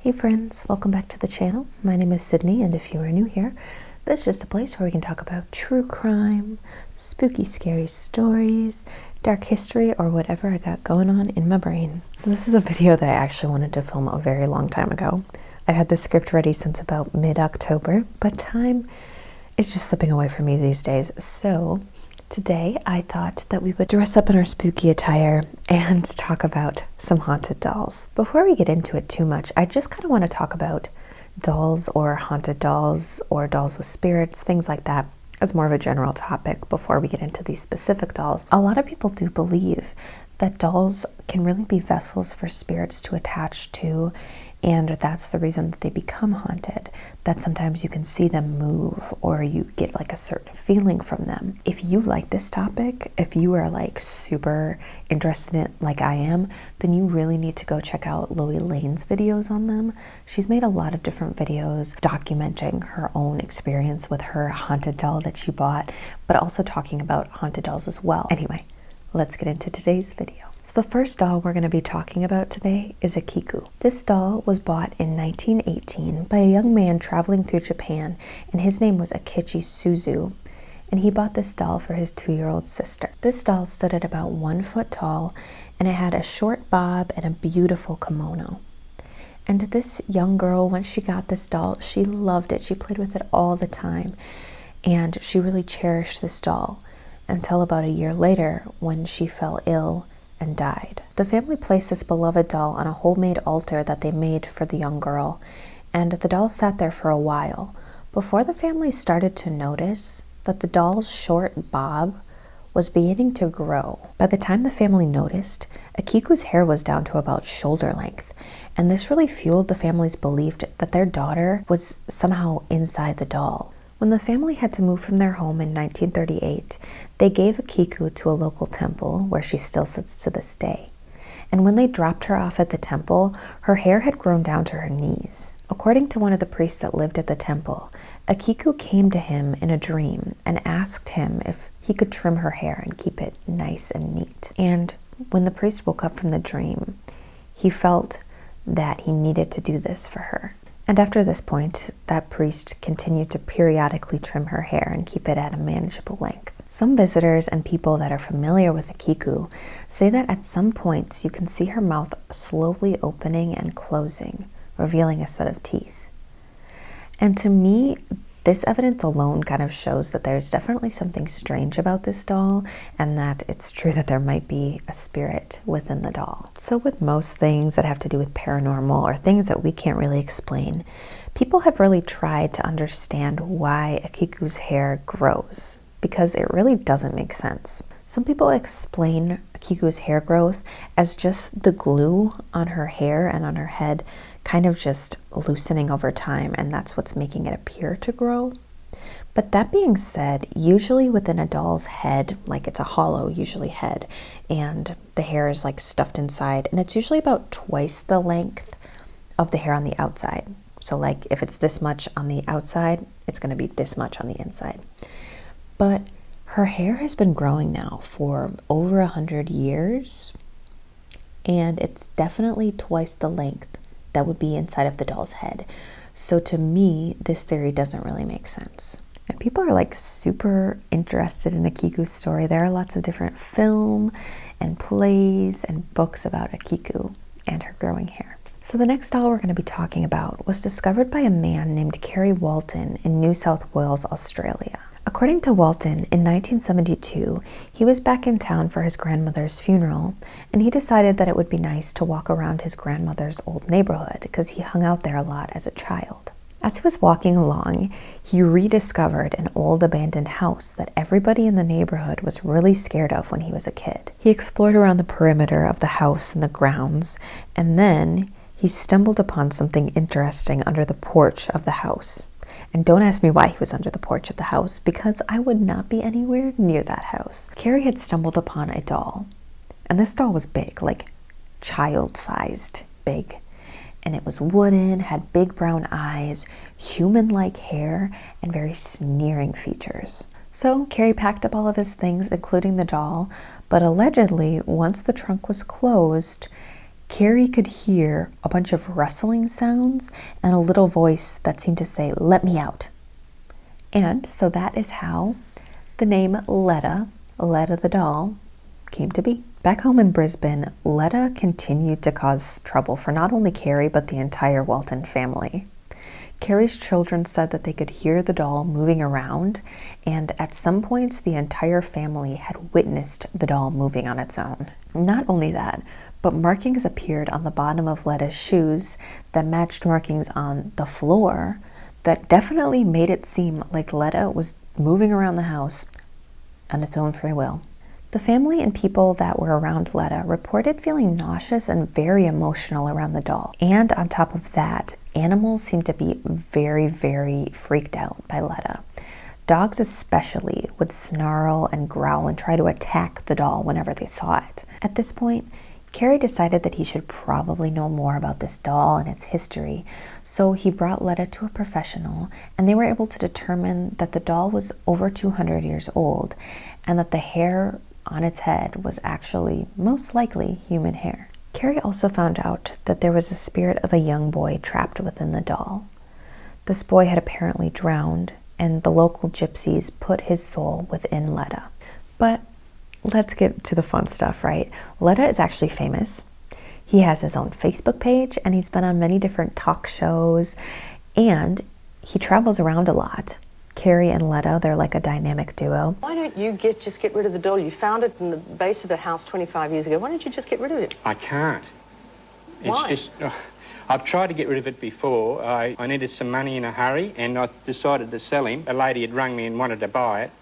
Hey friends, welcome back to the channel. My name is Sydney, and if you are new here, this is just a place where we can talk about true crime, spooky, scary stories, dark history, or whatever I got going on in my brain. So this is a video that I actually wanted to film a very long time ago. I've had the script ready since about mid-October, but time is just slipping away from me these days. So today I thought that we would dress up in our spooky attire and talk about some haunted dolls. Before we get into it too much, I just kind of want to talk about dolls or haunted dolls or dolls with spirits, things like that, as more of a general topic before we get into these specific dolls. A lot of people do believe that dolls can really be vessels for spirits to attach to, and that's the reason that they become haunted, that sometimes you can see them move or you get like a certain feeling from them. If you like this topic, if you are like super interested in it like I am, then you really need to go check out Loie Lane's videos on them. She's made a lot of different videos documenting her own experience with her haunted doll that she bought, but also talking about haunted dolls as well. Anyway, let's get into today's video. So the first doll we're going to be talking about today is a Kiku. This doll was bought in 1918 by a young man traveling through Japan, and his name was Akichi Suzu, and he bought this doll for his 2-year-old sister. This doll stood at about 1 foot tall, and it had a short bob and a beautiful kimono. And this young girl, when she got this doll, she loved it. She played with it all the time, and she really cherished this doll until about a year later when she fell ill and died. The family placed this beloved doll on a homemade altar that they made for the young girl, and the doll sat there for a while before the family started to notice that the doll's short bob was beginning to grow. By the time the family noticed, Akiku's hair was down to about shoulder length, and this really fueled the family's belief that their daughter was somehow inside the doll. When the family had to move from their home in 1938, they gave a Kiku to a local temple where she still sits to this day. And when they dropped her off at the temple, her hair had grown down to her knees. According to one of the priests that lived at the temple, a Kiku came to him in a dream and asked him if he could trim her hair and keep it nice and neat. And when the priest woke up from the dream, he felt that he needed to do this for her. And after this point, that priest continued to periodically trim her hair and keep it at a manageable length. Some visitors and people that are familiar with a Kiku say that at some points you can see her mouth slowly opening and closing, revealing a set of teeth. And to me, this evidence alone kind of shows that there's definitely something strange about this doll, and that it's true that there might be a spirit within the doll. So with most things that have to do with paranormal or things that we can't really explain, people have really tried to understand why a Kiku's hair grows, because it really doesn't make sense. Some people explain Kiku's hair growth as just the glue on her hair and on her head kind of just loosening over time, and that's what's making it appear to grow. But that being said, usually within a doll's head, like it's a hollow usually head, and the hair is like stuffed inside, and it's usually about twice the length of the hair on the outside. So like if it's this much on the outside, it's going to be this much on the inside. But her hair has been growing now for over 100 years, and it's definitely twice the length that would be inside of the doll's head. So to me, this theory doesn't really make sense. And people are like super interested in a Kiku story. There are lots of different film and plays and books about a Kiku and her growing hair. So the next doll we're going to be talking about was discovered by a man named Kerry Walton in New South Wales, Australia. According to Walton, in 1972, he was back in town for his grandmother's funeral, and he decided that it would be nice to walk around his grandmother's old neighborhood because he hung out there a lot as a child. As he was walking along, he rediscovered an old abandoned house that everybody in the neighborhood was really scared of when he was a kid. He explored around the perimeter of the house and the grounds, and then he stumbled upon something interesting under the porch of the house. And don't ask me why he was under the porch of the house, because I would not be anywhere near that house. Kerry had stumbled upon a doll, and this doll was big, like child-sized big. And it was wooden, had big brown eyes, human-like hair, and very sneering features. So Kerry packed up all of his things, including the doll, but allegedly, once the trunk was closed, Carrie could hear a bunch of rustling sounds and a little voice that seemed to say, "Let me out." And so that is how the name Leta the doll, came to be. Back home in Brisbane, Leta continued to cause trouble for not only Carrie, but the entire Walton family. Carrie's children said that they could hear the doll moving around, and at some points the entire family had witnessed the doll moving on its own. Not only that, but markings appeared on the bottom of Leta's shoes that matched markings on the floor that definitely made it seem like Leta was moving around the house on its own free will. The family and people that were around Leta reported feeling nauseous and very emotional around the doll. And on top of that, animals seemed to be very, very freaked out by Leta. Dogs especially would snarl and growl and try to attack the doll whenever they saw it. At this point, Carrie decided that he should probably know more about this doll and its history, so he brought Leta to a professional, and they were able to determine that the doll was over 200 years old and that the hair on its head was actually most likely human hair. Carrie also found out that there was a spirit of a young boy trapped within the doll. This boy had apparently drowned, and the local gypsies put his soul within Leta. But let's get to the fun stuff, right? Leta is actually famous. He has his own Facebook page, and he's been on many different talk shows, and he travels around a lot. Carrie and Leta, they're like a dynamic duo. Why don't you just get rid of the doll? You found it in the base of a house 25 years ago. Why don't you just get rid of it? I can't. Why? It's just, I've tried to get rid of it before. I needed some money in a hurry, and I decided to sell him. A lady had rung me and wanted to buy it,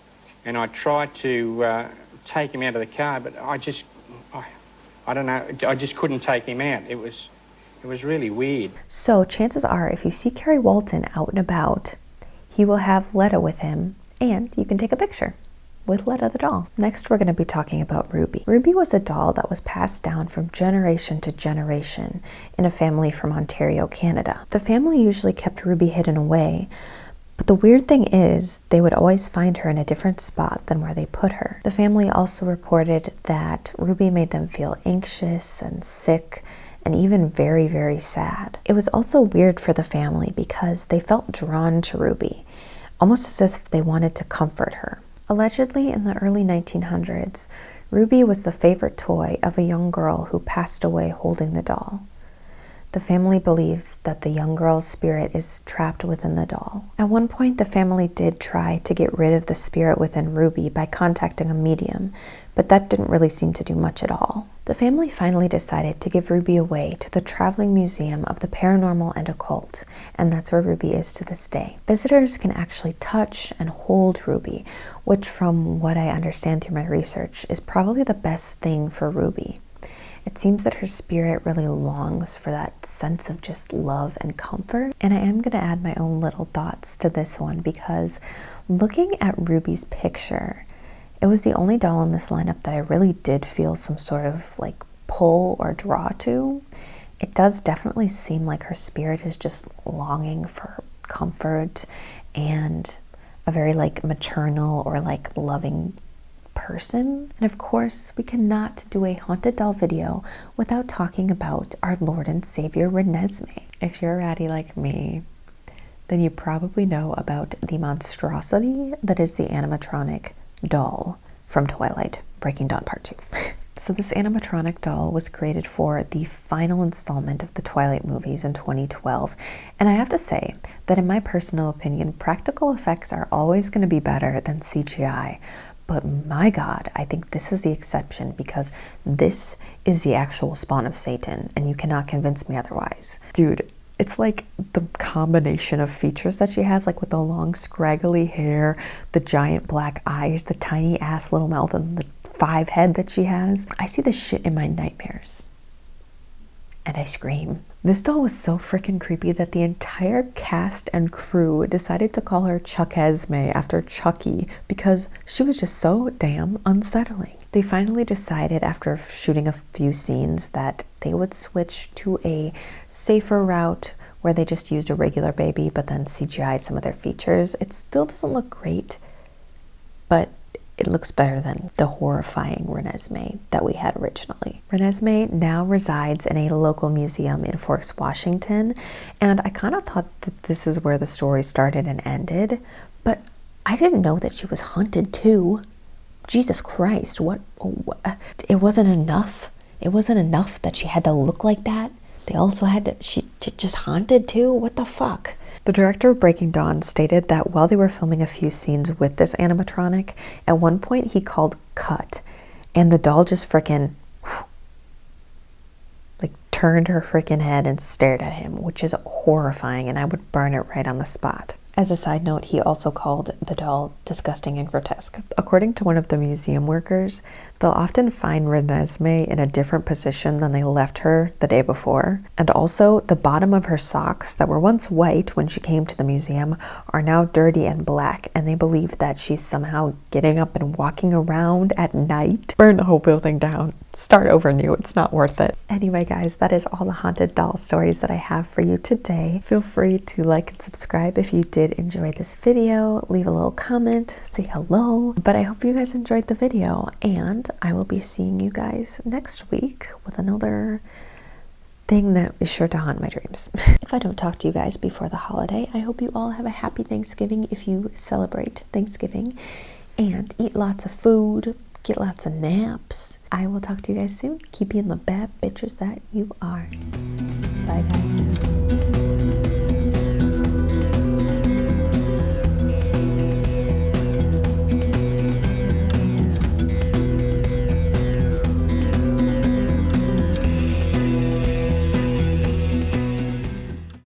and I tried to take him out of the car, but I don't know, I just couldn't take him out. It was really weird. So chances are, if you see Carrie Walton out and about, he will have Leta with him, and you can take a picture with Leta the doll. Next, we're going to be talking about Ruby. Ruby was a doll that was passed down from generation to generation in a family from Ontario, Canada. The family usually kept Ruby hidden away, but the weird thing is they would always find her in a different spot than where they put her. The family also reported that Ruby made them feel anxious and sick, and even very, very sad. It was also weird for the family because they felt drawn to Ruby, almost as if they wanted to comfort her. Allegedly, in the early 1900s, Ruby was the favorite toy of a young girl who passed away holding the doll. The family believes that the young girl's spirit is trapped within the doll. At one point, the family did try to get rid of the spirit within Ruby by contacting a medium, but that didn't really seem to do much at all. The family finally decided to give Ruby away to the Traveling Museum of the Paranormal and Occult, and that's where Ruby is to this day. Visitors can actually touch and hold Ruby, which from what I understand through my research is probably the best thing for Ruby. It seems that her spirit really longs for that sense of just love and comfort. And I am going to add my own little thoughts to this one because looking at Ruby's picture, it was the only doll in this lineup that I really did feel some sort of like pull or draw to. It does definitely seem like her spirit is just longing for comfort and a very like maternal or like loving person. And of course, we cannot do a haunted doll video without talking about our Lord and Savior Renesmee. If you're a ratty like me, then you probably know about the monstrosity that is the animatronic doll from Twilight Breaking Dawn Part 2. So this animatronic doll was created for the final installment of the Twilight movies in 2012. And I have to say that in my personal opinion, practical effects are always going to be better than CGI. But my God, I think this is the exception because this is the actual spawn of Satan, and you cannot convince me otherwise. Dude, it's like the combination of features that she has, like with the long scraggly hair, the giant black eyes, the tiny ass little mouth, and the 5 head that she has. I see this shit in my nightmares. And I scream. This doll was so freaking creepy that the entire cast and crew decided to call her Chuckesmee after Chucky because she was just so damn unsettling. They finally decided after shooting a few scenes that they would switch to a safer route where they just used a regular baby but then CGI'd some of their features. It still doesn't look great, but it looks better than the horrifying Renesmee that we had originally. Renesmee now resides in a local museum in Forks, Washington, and I kind of thought that this is where the story started and ended, but I didn't know that she was haunted too. Jesus Christ, what? It wasn't enough. It wasn't enough that she had to look like that. They also had to, she just haunted too? What the fuck? The director of Breaking Dawn stated that while they were filming a few scenes with this animatronic, at one point he called cut, and the doll just frickin' like turned her frickin' head and stared at him, which is horrifying, and I would burn it right on the spot. As a side note, he also called the doll disgusting and grotesque. According to one of the museum workers, they'll often find Renesmee in a different position than they left her the day before. And also, the bottom of her socks that were once white when she came to the museum are now dirty and black, and they believe that she's somehow getting up and walking around at night. Burn the whole building down. Start over new. It's not worth it. Anyway, guys, that is all the haunted doll stories that I have for you today. Feel free to like and subscribe if you did enjoy this video. Leave a little comment, say hello. But I hope you guys enjoyed the video, and I will be seeing you guys next week with another thing that is sure to haunt my dreams. If I don't talk to you guys before the holiday, I hope you all have a happy Thanksgiving if you celebrate Thanksgiving, and eat lots of food, get lots of naps. I will talk to you guys soon. Keep being the bad bitches that you are. Bye, guys.